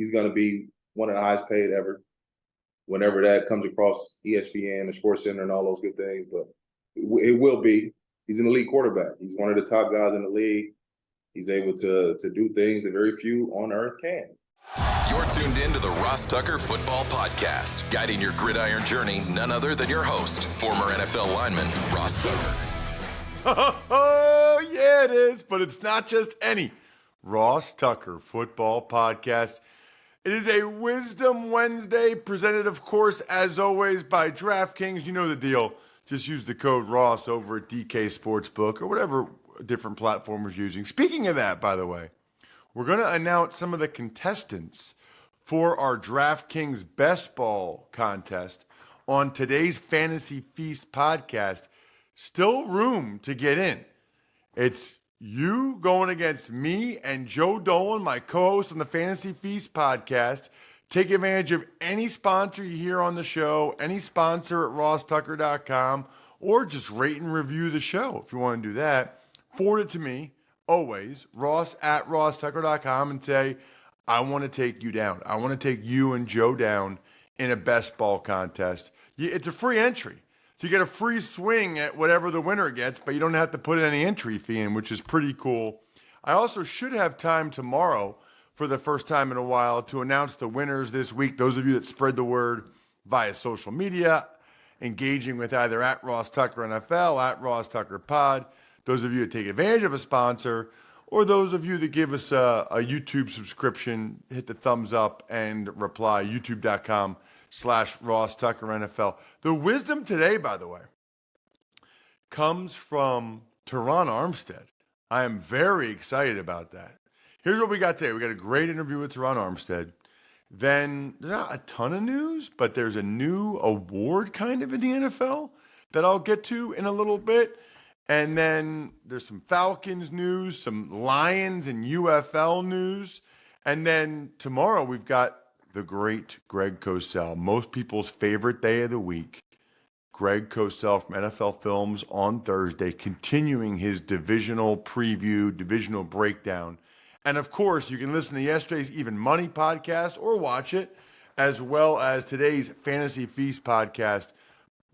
he's going to be one of the highest paid ever whenever that comes across ESPN and Sports Center and all those good things. But it will be. He's an elite quarterback. He's one of the top guys in the league. He's able to do things that very few on earth can. You're tuned in to the Ross Tucker Football Podcast, guiding your gridiron journey, none other than your host, former NFL lineman, Ross Tucker. Oh, yeah, it is, but it's not just any Ross Tucker Football Podcast. It is a Wisdom Wednesday, presented, of course, as always, by DraftKings. You know the deal. Just use the code Ross over at DK Sportsbook or whatever different platform we're using. Speaking of that, by the way, we're going to announce some of the contestants for our DraftKings Best Ball contest on today's Fantasy Feast podcast. Still room to get in. It's you going against me and Joe Dolan, my co-host on the Fantasy Feast podcast. Take advantage of any sponsor you hear on the show, any sponsor at rosstucker.com, or just rate and review the show if you want to do that. Forward it to me, always, Ross at rosstucker.com, and say, I want to take you down. I want to take you and Joe down in a best ball contest. It's a free entry. So you get a free swing at whatever the winner gets, but you don't have to put any entry fee in, which is pretty cool. I also should have time tomorrow for the first time in a while to announce the winners this week. Those of you that spread the word via social media, engaging with either at Ross Tucker NFL, at Ross Tucker Pod, those of you that take advantage of a sponsor, or those of you that give us a YouTube subscription, hit the thumbs up and reply, youtube.com/Ross Tucker NFL. The wisdom today, by the way, comes from Terron Armstead. I am very excited about that. Here's what we got today. We got a great interview with Terron Armstead. Then there's not a ton of news, but there's a new award kind of in the NFL that I'll get to in a little bit. And then there's some Falcons news, some Lions and UFL news. And then tomorrow we've got the great Greg Cosell, most people's favorite day of the week. Greg Cosell from NFL Films on Thursday, continuing his divisional preview, divisional breakdown. And of course, you can listen to yesterday's Even Money podcast or watch it, as well as today's Fantasy Feast podcast.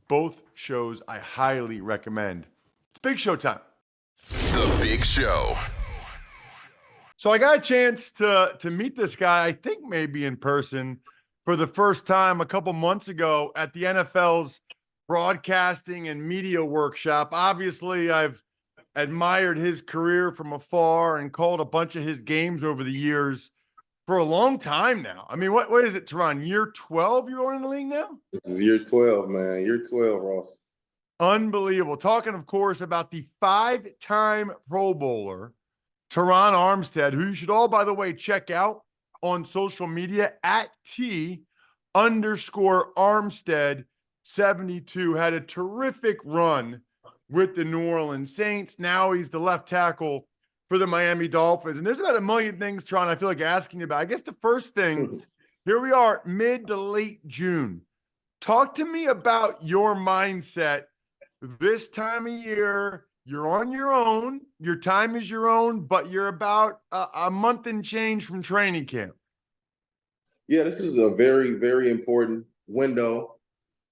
Both shows I highly recommend. It's Big Show time. The Big Show. So I got a chance to meet this guy, I think maybe in person, for the first time a couple months ago at the NFL's broadcasting and media workshop. Obviously, I've admired his career from afar and called a bunch of his games over the years for a long time now. I mean, what is it, Terron? Year 12 you're in the league now? This is year 12, man. Year 12, Ross. Unbelievable. Talking, of course, about the 5-time Pro Bowler, Terron Armstead, who you should all, by the way, check out on social media at T_Armstead72. Had a terrific run with the New Orleans Saints. Now he's the left tackle for the Miami Dolphins. And there's about a million things, Terron, I feel like asking you about. I guess the first thing, here we are, mid to late June. Talk to me about your mindset this time of year. You're on your own. Your time is your own, but you're about a month and change from training camp. Yeah, this is a very, very important window.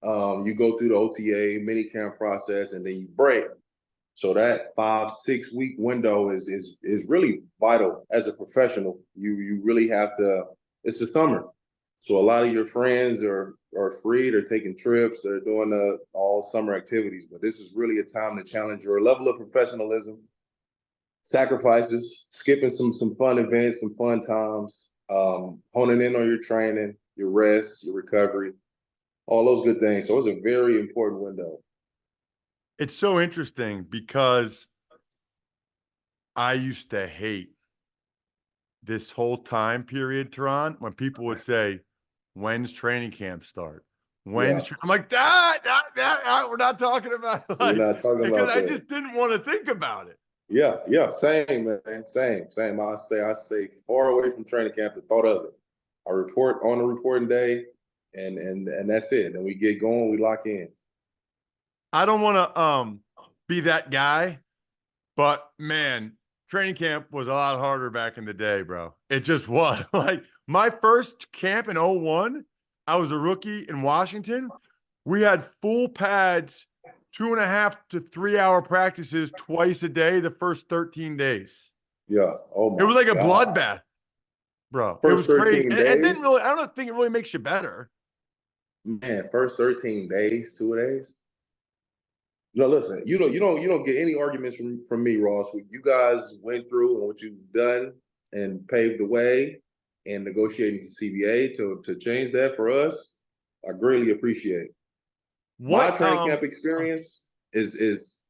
You go through the OTA minicamp process, and then you break. So that 5-6 week window is really vital as a professional. You really have to. It's the summer, so a lot of your friends are free. They're taking trips. They're doing all summer activities. But this is really a time to challenge your level of professionalism, sacrifices, skipping some fun events, some fun times, honing in on your training, your rest, your recovery. All those good things. So it's a very important window. It's so interesting because I used to hate this whole time period, Terron, when people would say, when's training camp start? I'm like, we're not talking about it. We're not talking about because I that. just didn't want to think about it. Yeah, same, man. Same. I stay far away from training camp, the thought of it. I report on the reporting day. And that's it. And we get going, we lock in. I don't want to be that guy, but man, training camp was a lot harder back in the day, bro. It just was. Like my first camp in 01, I was a rookie in Washington. We had full pads, 2.5 to 3 hour practices twice a day the first 13 days. Yeah. Oh It my was like a God. bloodbath, bro. It First was crazy. 13 And didn't days? really, I don't think it really makes you better. Man, first 13 days, 2 days. No, listen, you don't get any arguments from me, Ross. What you guys went through and what you've done and paved the way and negotiating with the CBA to change that for us, I greatly appreciate. My What, training camp experience is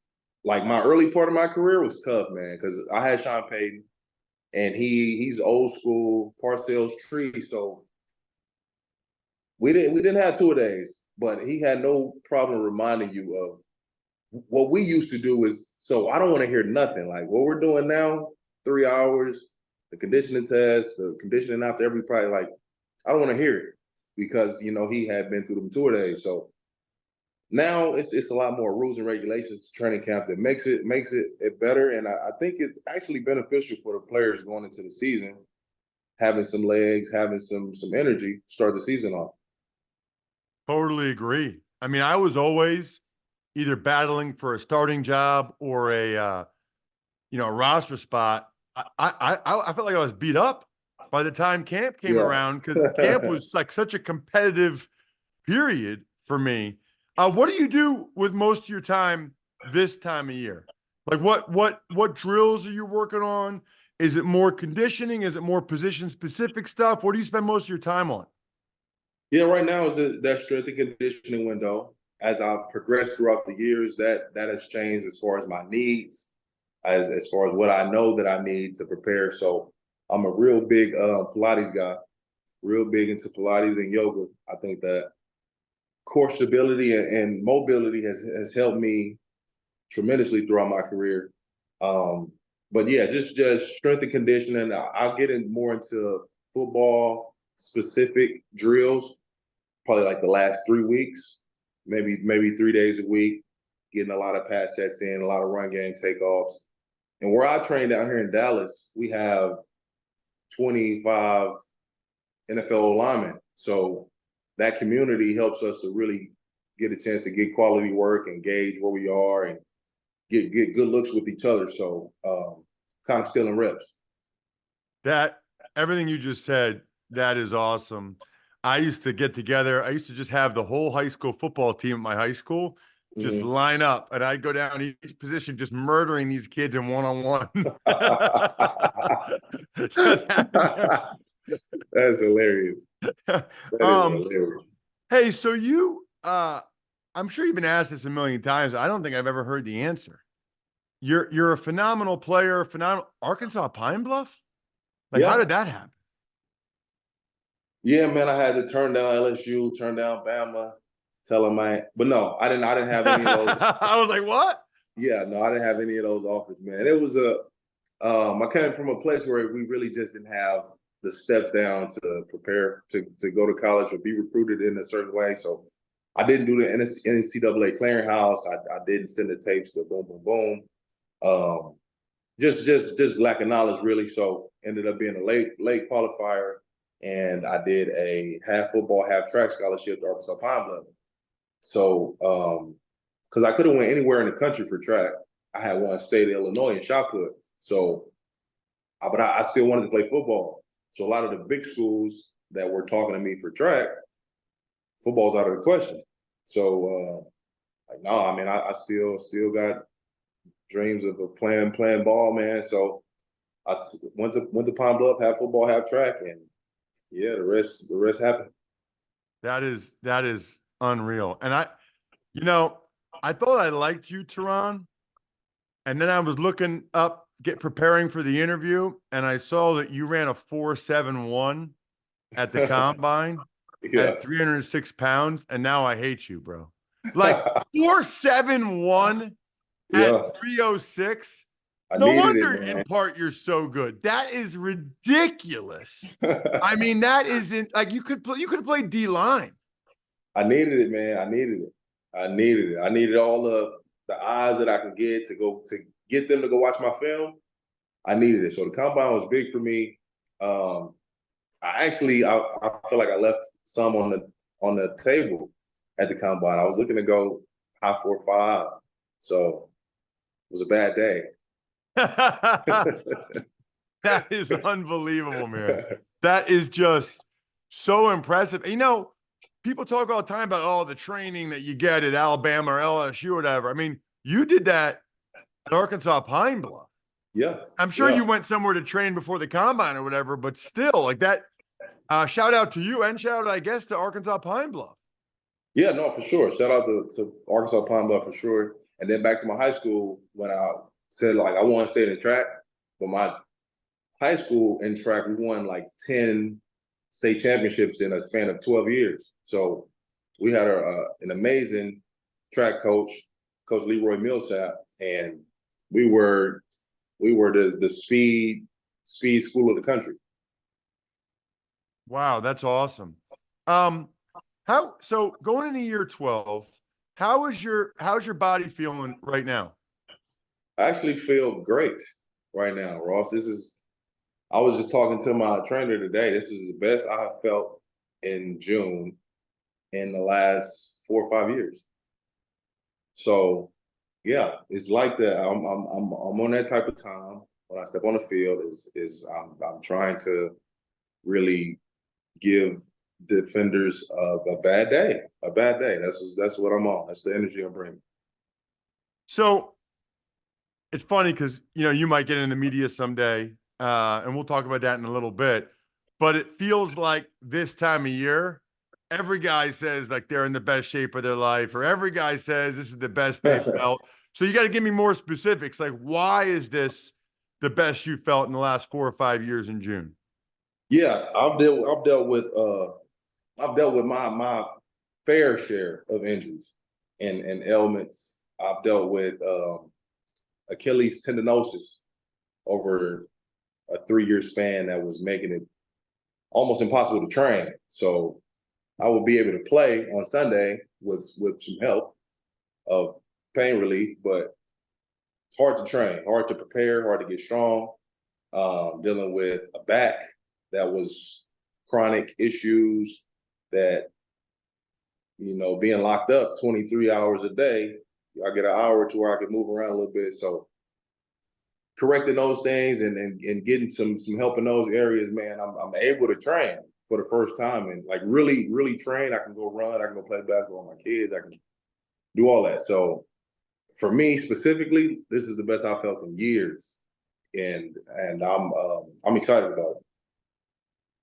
like my early part of my career was tough, man, because I had Sean Payton and he's old school Parcells tree, so we didn't have 2 days, but he had no problem reminding you of what we used to do is, so I don't want to hear nothing. Like what we're doing now, 3 hours, the conditioning test, the conditioning after every probably like, I don't want to hear it because, he had been through them 2 days. So now it's a lot more rules and regulations training camp that makes it better. And I think it's actually beneficial for the players going into the season, having some legs, having some energy, start the season off. totally agree. I mean, I was always either battling for a starting job or a roster spot. I felt like I was beat up by the time camp came around because camp was like such a competitive period for me. What do you do with most of your time this time of year? Like what drills are you working on? Is it more conditioning? Is it more position specific stuff? What do you spend most of your time on? Yeah, right now is that strength and conditioning window. As I've progressed throughout the years, that has changed as far as my needs, as far as what I know that I need to prepare. So I'm a real big Pilates guy, real big into Pilates and yoga. I think that core stability and mobility has helped me tremendously throughout my career. But yeah, just strength and conditioning. I'll get in more into football specific drills, probably like the last 3 weeks, maybe 3 days a week, getting a lot of pass sets in, a lot of run game takeoffs. And where I train down here in Dallas, we have 25 NFL linemen. So that community helps us to really get a chance to get quality work and gauge where we are and get good looks with each other. So kind of stealing reps. That everything you just said, that is awesome. I used to get together. I used to just have the whole high school football team at my high school just line up, and I'd go down each position, just murdering these kids in one-on-one. That's hilarious. That is hilarious. Hey, so I'm sure you've been asked this a million times. I don't think I've ever heard the answer. You're a phenomenal player, phenomenal Arkansas Pine Bluff? Like, how did that happen? Yeah, man, I had to turn down LSU, turn down Bama, tell them but no, I didn't have any of those. I was like, what? Yeah, no, I didn't have any of those offers, man. It was I came from a place where we really just didn't have the steps down to prepare to go to college or be recruited in a certain way. So I didn't do the NCAA clearinghouse. I didn't send the tapes to boom, boom, boom. Just lack of knowledge, really. So ended up being a late qualifier. And I did a half football, half track scholarship to Arkansas Pine Bluff. So, because I could have went anywhere in the country for track, I had one state of Illinois in shot put. So, but I still wanted to play football. So a lot of the big schools that were talking to me for track, football's out of the question. So, no, I mean, I still got dreams of playing ball, man. So I went to Pine Bluff, half football, half track, and yeah, the rest happened. That is unreal. And I thought I liked you, Terron. And then I was looking up, preparing for the interview, and I saw that you ran a 4.71 at the combine at 306 pounds, and now I hate you, bro. Like 4.71 at 306. No wonder in part you're so good. That is ridiculous. I mean, that isn't like you could have played D-line. I needed it, man. I needed it. I needed all the eyes that I could get to get them to go watch my film. I needed it. So the combine was big for me. I feel like I left some on the table at the combine. I was looking to go high 4.5, so it was a bad day. That is unbelievable, man. That is just so impressive. You know, people talk all the time about, oh, the training that you get at Alabama or LSU or whatever. I mean, you did that at Arkansas Pine Bluff. Yeah. I'm sure yeah. you went somewhere to train before the combine or whatever, but still, like that, shout out to you and shout out, I guess, to Arkansas Pine Bluff. Yeah, no, for sure. Shout out to Arkansas Pine Bluff for sure. And then back to my high school when I said, like, I want to stay in the track. But my high school in track, we won like 10 state championships in a span of 12 years. So we had an amazing track coach, Coach Leroy Millsap, and we were the speed school of the country. Wow, that's awesome. So going into year 12, how's your body feeling right now? I actually feel great right now, Ross. I was just talking to my trainer today. This is the best I have felt in June in the last 4 or 5 years. So yeah, it's like that. I'm on that type of time when I step on the field. I'm trying to really give defenders a bad day. That's what I'm on. That's the energy I'm bringing. So it's funny because you might get in the media someday, and we'll talk about that in a little bit. But it feels like this time of year, every guy says like they're in the best shape of their life, or every guy says this is the best they felt. So you got to give me more specifics. Like, why is this the best you felt in the last 4 or 5 years in June? Yeah, I've dealt with my fair share of injuries and ailments. I've dealt with Achilles tendinosis over a 3-year span that was making it almost impossible to train. So I would be able to play on Sunday with some help of pain relief, but it's hard to train, hard to prepare, hard to get strong. Dealing with a back that was chronic issues that, being locked up 23 hours a day, I get an hour to where I can move around a little bit. So correcting those things and getting some help in those areas, man, I'm able to train for the first time and like really, really train. I can go run, I can go play basketball with my kids, I can do all that. So for me specifically, this is the best I've felt in years. And I'm excited about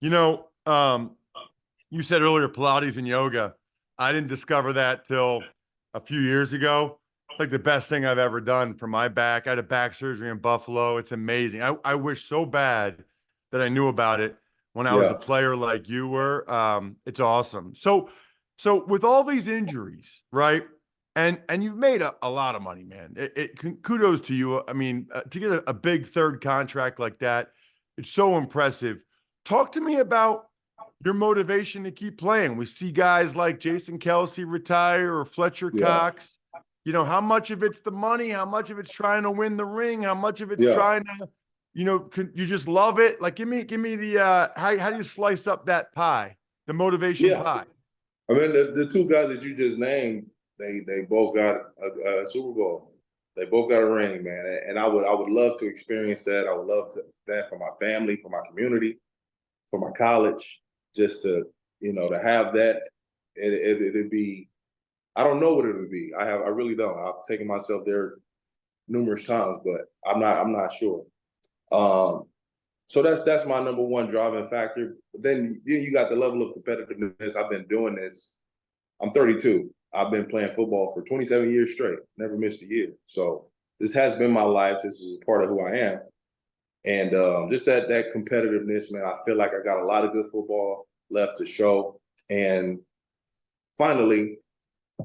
it. You said earlier Pilates and yoga. I didn't discover that till a few years ago. It's like the best thing I've ever done for my back. I had a back surgery in Buffalo. It's amazing. I wish so bad that I knew about it when I was a player like you were. It's awesome. So with all these injuries, right? And you've made a lot of money, man. Kudos to you. I mean, to get a big third contract like that, it's so impressive. Talk to me about your motivation to keep playing. We see guys like Jason Kelsey retire or Fletcher Cox. How much of it's the money? How much of it's trying to win the ring? How much of it's trying to, you just love it? Like, give me the, how do you slice up that pie, the motivation pie? I mean, the two guys that you just named, they both got a Super Bowl. They both got a ring, man. And I would love to experience that. I would love that for my family, for my community, for my college, just to to have that. It'd be, I don't know what it would be. I really don't. I've taken myself there numerous times, but I'm not sure. So that's my number one driving factor. But then you got the level of competitiveness. I've been doing this. I'm 32. I've been playing football for 27 years straight. Never missed a year. So this has been my life. This is a part of who I am. And just that competitiveness, man, I feel like I got a lot of good football left to show. And finally,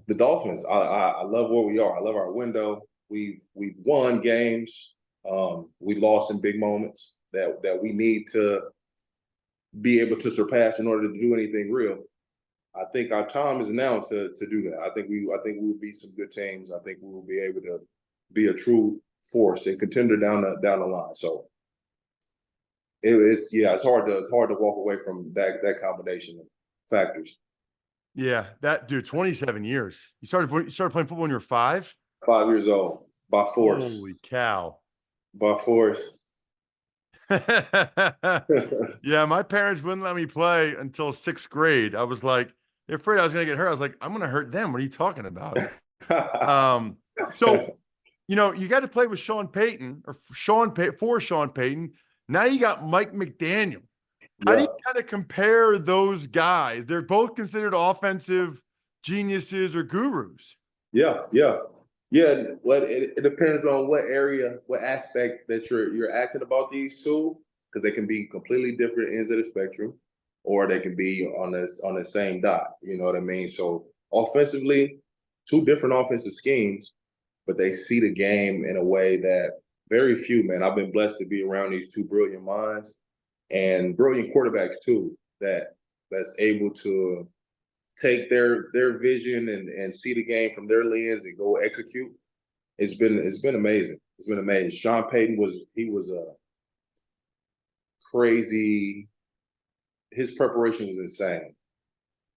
the Dolphins, I love where we are. I love our window. We've won games. We lost in big moments that we need to be able to surpass in order to do anything real. I think our time is now to do that. I think we will beat some good teams. I think we will be able to be a true force and contender down the line. So it's hard to walk away from that combination of factors. Yeah, that dude, 27 years. You started playing football when you were 5? 5 years old by force. Holy cow. By force. Yeah, my parents wouldn't let me play until 6th grade. I was like, they're afraid I was going to get hurt. I was like, I'm going to hurt them. What are you talking about? So, you got to play with Sean Payton for Sean Payton. Now you got Mike McDaniel. How do you kind of compare those guys? They're both considered offensive geniuses or gurus. Yeah. Well, it depends on what area, what aspect that you're asking about these two, because they can be completely different ends of the spectrum, or they can be on the same dot. You know what I mean? So offensively, two different offensive schemes, but they see the game in a way that very few, man. I've been blessed to be around these two brilliant minds and brilliant quarterbacks too, that's able to take their vision and see the game from their lens and go execute. It's been amazing. It's been amazing. Sean Payton was a crazy. His preparation was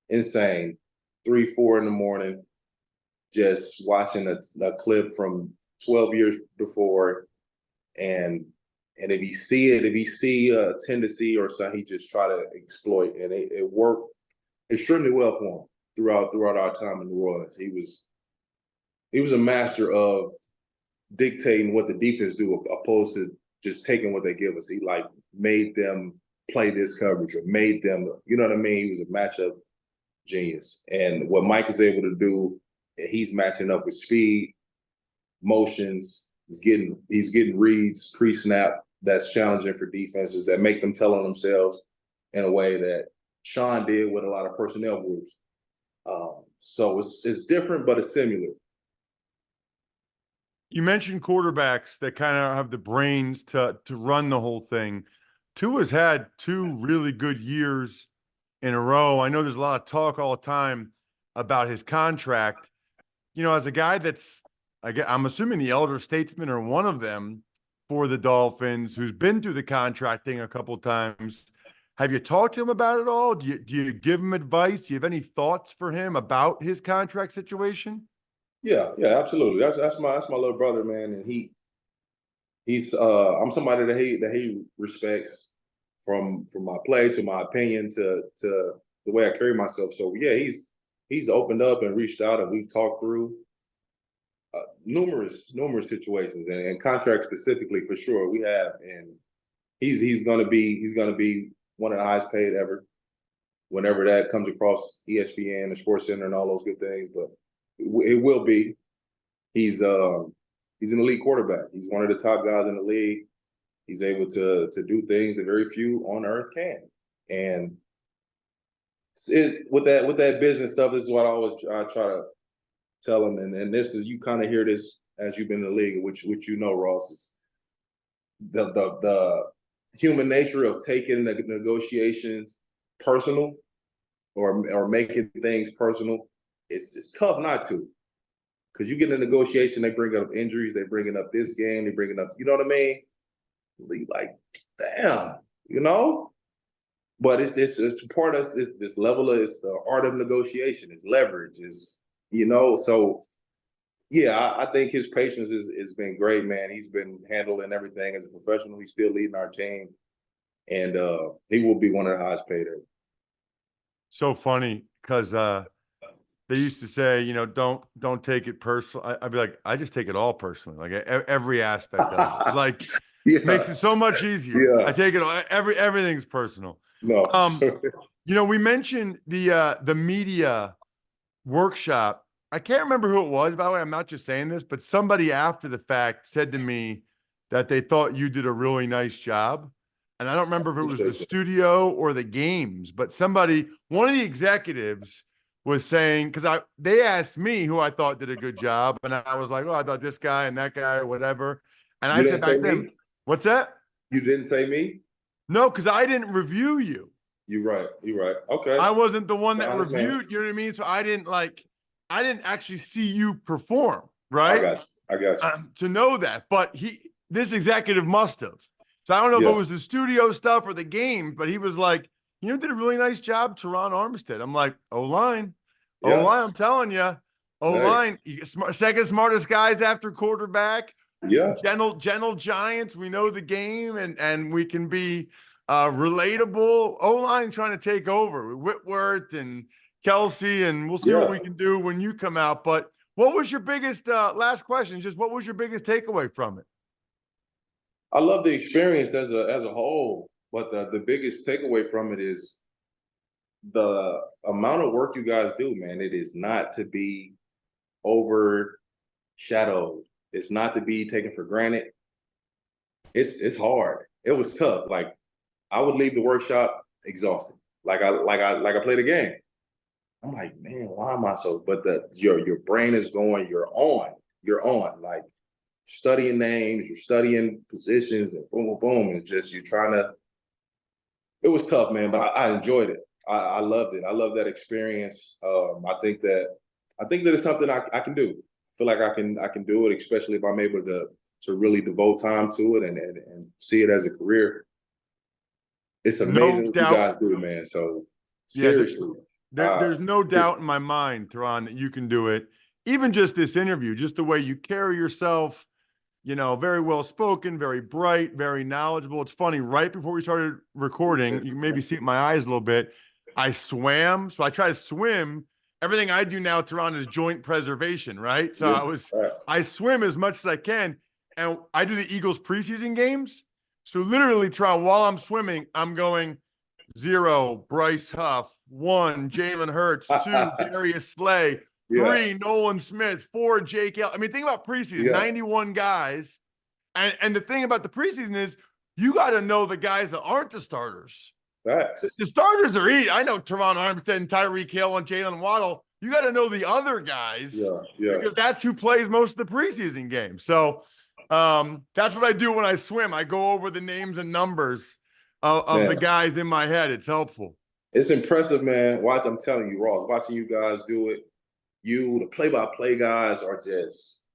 insane. 3, 4 in the morning, just watching a clip from 12 years before, and if he see a tendency or something, he just try to exploit, and it worked extremely well for him throughout our time in New Orleans. He was a master of dictating what the defense do, opposed to just taking what they give us. He made them play this coverage, or made them, you know what I mean? He was a matchup genius. And what Mike is able to do, he's matching up with speed, motions. He's getting reads pre-snap that's challenging for defenses, that make them tell on themselves in a way that Sean did with a lot of personnel groups. So it's different, but it's similar. You mentioned quarterbacks that kind of have the brains to run the whole thing. Tua's had 2 really good years in a row. I know there's a lot of talk all the time about his contract. As a guy I'm assuming the elder statesmen are one of them for the Dolphins, who's been through the contract thing a couple of times. Have you talked to him about it all? Do you give him advice? Do you have any thoughts for him about his contract situation? Yeah, absolutely. That's my little brother, man, and he's I'm somebody that he respects, from my play to my opinion to the way I carry myself. So yeah, he's opened up and reached out, and we've talked through numerous situations, and contract specifically for sure we have, and he's gonna be one of the highest paid ever, whenever that comes across ESPN and Sports Center and all those good things. But it will be. He's an elite quarterback. He's one of the top guys in the league. He's able to do things that very few on earth can. And with that business stuff, this is what I try to tell him. And this is, you kind of hear this as you've been in the league, which Ross, is the human nature of taking the negotiations personal, or making things personal. It's tough not to, because you get in a negotiation, they bring up injuries, they bringing up this game, they bringing up, you know what I mean? Like, damn, But it's part of this level of, it's the art of negotiation. It's leverage. So yeah, I think his patience has been great, man. He's been handling everything as a professional. He's still leading our team, and he will be one of the highest paid ever. So funny, because they used to say, don't take it personal. I'd be like, I just take it all personally, like every aspect of it. Like, Yeah. makes it so much easier. Yeah. I take it all, everything's personal. No. We mentioned the media workshop. I can't remember who it was, by the way. I'm not just saying this, but somebody after the fact said to me that they thought you did a really nice job. And I don't remember if it was the studio or the games, but one of the executives was saying, because they asked me who I thought did a good job, and I was like, oh, I thought this guy and that guy or whatever. And I said back then, what's that? You didn't say me? No, because I didn't review you. You're right. Okay. I wasn't the one that reviewed, you know what I mean? So I didn't actually see you perform, right? I got you. To know that. But this executive must have. So I don't know if Yeah. it was the studio stuff or the game, but he was like, did a really nice job, Terron Armstead. I'm like, O-line, Yeah. I'm telling you, Hey. O-line, second smartest guys after quarterback, Yeah. gentle Giants. We know the game, and we can be relatable. O-line trying to take over Whitworth and Kelsey, and we'll see what Yeah. we can do when you come out. But what was your biggest last question? Just what was your biggest takeaway from it? I love the experience as a whole, but the biggest takeaway from it is the amount of work you guys do, man. It is not to be overshadowed. It's not to be taken for granted. It's hard. It was tough. Like I would leave the workshop exhausted. Like I played a game. I'm like, man, why am I so? But your brain is going. You're on. You're on. Like studying names. You're studying positions, and boom, boom, boom. And just you're trying to. It was tough, man, but I enjoyed it. I loved it. I love that experience. I think that it's something I can do. I feel like I can do it, especially if I'm able to really devote time to it and see it as a career. It's No amazing what you doubt. guys do, man. So Yeah, seriously, there's no seriously. doubt in my mind, Teron, that you can do it. Even just this interview, just the way you carry yourself, very well spoken, very bright, very knowledgeable. It's funny, right before we started recording, you can maybe see it in my eyes a little bit. I swam, so I try to swim. Everything I do now, Teron, is joint preservation, right? So Yeah. I swim as much as I can, and I do the Eagles preseason games. So literally, Teron, while I'm swimming, I'm going 0, Bryce Huff, 1, Jalen Hurts, 2, Darius Slay, Yeah. 3, Nolan Smith, 4, Jake L. I mean, think about preseason, Yeah. 91 guys. And the thing about the preseason is you got to know the guys that aren't the starters. Facts. The starters are easy. I know Terron Armstead and Tyreek Hill and Jalen Waddle. You got to know the other guys because that's who plays most of the preseason games. So that's what I do when I swim. I go over the names and numbers of the guys in my head. It's helpful. It's impressive, man. I'm telling you, Ross, watching you guys do it, the play-by-play guys are just,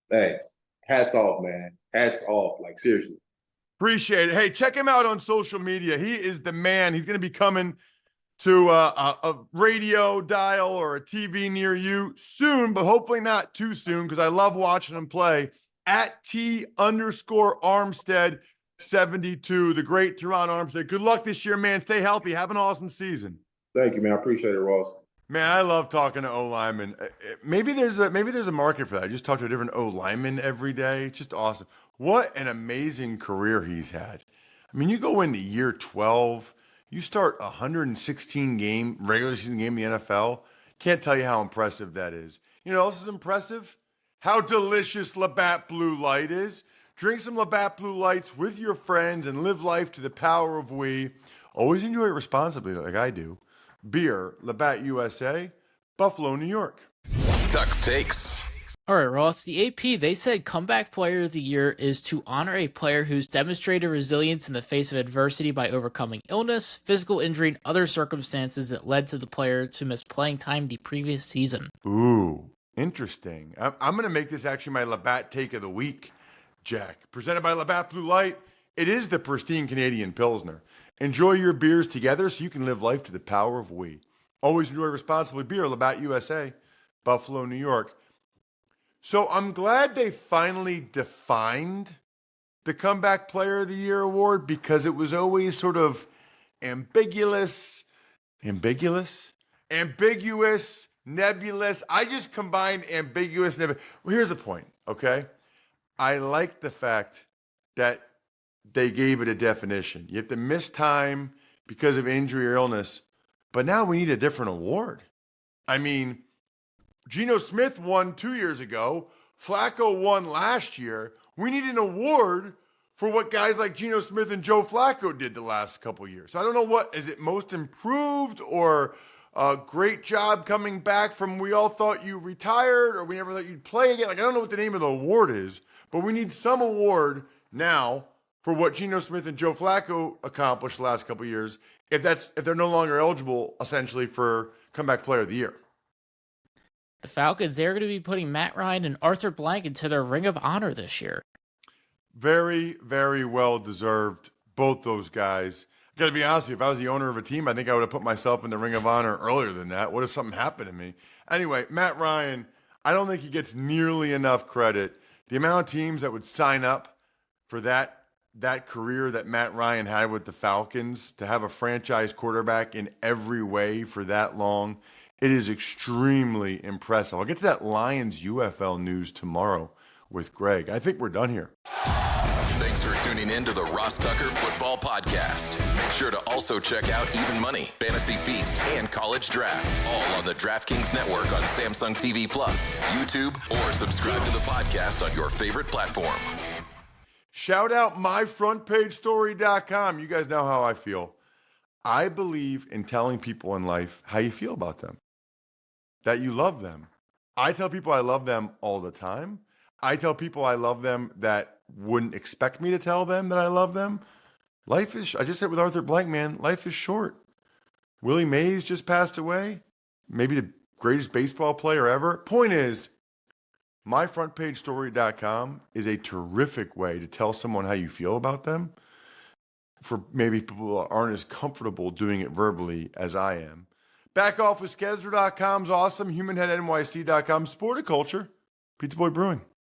hey, hats off, man. Hats off. Like, seriously. Appreciate it. Hey, check him out on social media. He is the man. He's going to be coming to a radio dial or a TV near you soon, but hopefully not too soon because I love watching him play at T_Armstead72, the great Terron Armstead. Good luck this year, man. Stay healthy. Have an awesome season. Thank you, man. I appreciate it, Ross. Man, I love talking to O-linemen. Maybe there's a market for that. I just talk to a different O-lineman every day. It's just awesome. What an amazing career he's had. I mean, you go into year 12, you start 116 regular season game in the NFL. Can't tell you how impressive that is. You know what else is impressive? How delicious Labatt Blue Light is. Drink some Labatt Blue Lights with your friends and live life to the power of we. Always enjoy it responsibly like I do. Beer, Labatt USA, Buffalo, New York. Tuck's Takes. All right, Ross, the AP, they said comeback player of the year is to honor a player who's demonstrated resilience in the face of adversity by overcoming illness, physical injury, and other circumstances that led to the player to miss playing time the previous season. Ooh, interesting. I'm going to make this actually my Labatt Take of the Week, Jack. Presented by Labatt Blue Light. It is the pristine Canadian Pilsner. Enjoy your beers together so you can live life to the power of we. Always enjoy responsibly. Beer, Labatt USA, Buffalo, New York. So I'm glad they finally defined the Comeback Player of the Year award because it was always sort of ambiguous, nebulous. I just combined ambiguous, nebulous. Well, here's the point, okay? I like the fact that they gave it a definition. You have to miss time because of injury or illness, but now we need a different award. I mean, Geno Smith won 2 years ago. Flacco won last year. We need an award for what guys like Geno Smith and Joe Flacco did the last couple of years. So I don't know what, is it most improved or a great job coming back from we all thought you retired or we never thought you'd play again. Like, I don't know what the name of the award is, but we need some award now for what Geno Smith and Joe Flacco accomplished the last couple of years, if they're no longer eligible, essentially, for Comeback Player of the Year. The Falcons, they're going to be putting Matt Ryan and Arthur Blank into their Ring of Honor this year. Very, very well deserved, both those guys. I got to be honest with you, if I was the owner of a team, I think I would have put myself in the Ring of Honor earlier than that. What if something happened to me? Anyway, Matt Ryan, I don't think he gets nearly enough credit. The amount of teams that would sign up for that career that Matt Ryan had with the Falcons, to have a franchise quarterback in every way for that long, it is extremely impressive. I'll get to that Lions UFL news tomorrow with Greg. I think we're done here. Thanks for tuning in to the Ross Tucker Football Podcast. Make sure to also check out Even Money, Fantasy Feast, and College Draft, all on the DraftKings Network on Samsung TV Plus, YouTube, or subscribe to the podcast on your favorite platform. Shout out myfrontpagestory.com. You guys know how I feel. I believe in telling people in life how you feel about them, that you love them. I tell people I love them all the time. I tell people I love them that wouldn't expect me to tell them that I love them. Life is, I just said with Arthur Blank, man, life is short. Willie Mays just passed away. Maybe the greatest baseball player ever. Point is, myfrontpagestory.com is a terrific way to tell someone how you feel about them. For maybe people who aren't as comfortable doing it verbally as I am. Backofficeschedule.com is awesome. HumanHeadNYC.com. Sporticulture. Pizza Boy Brewing.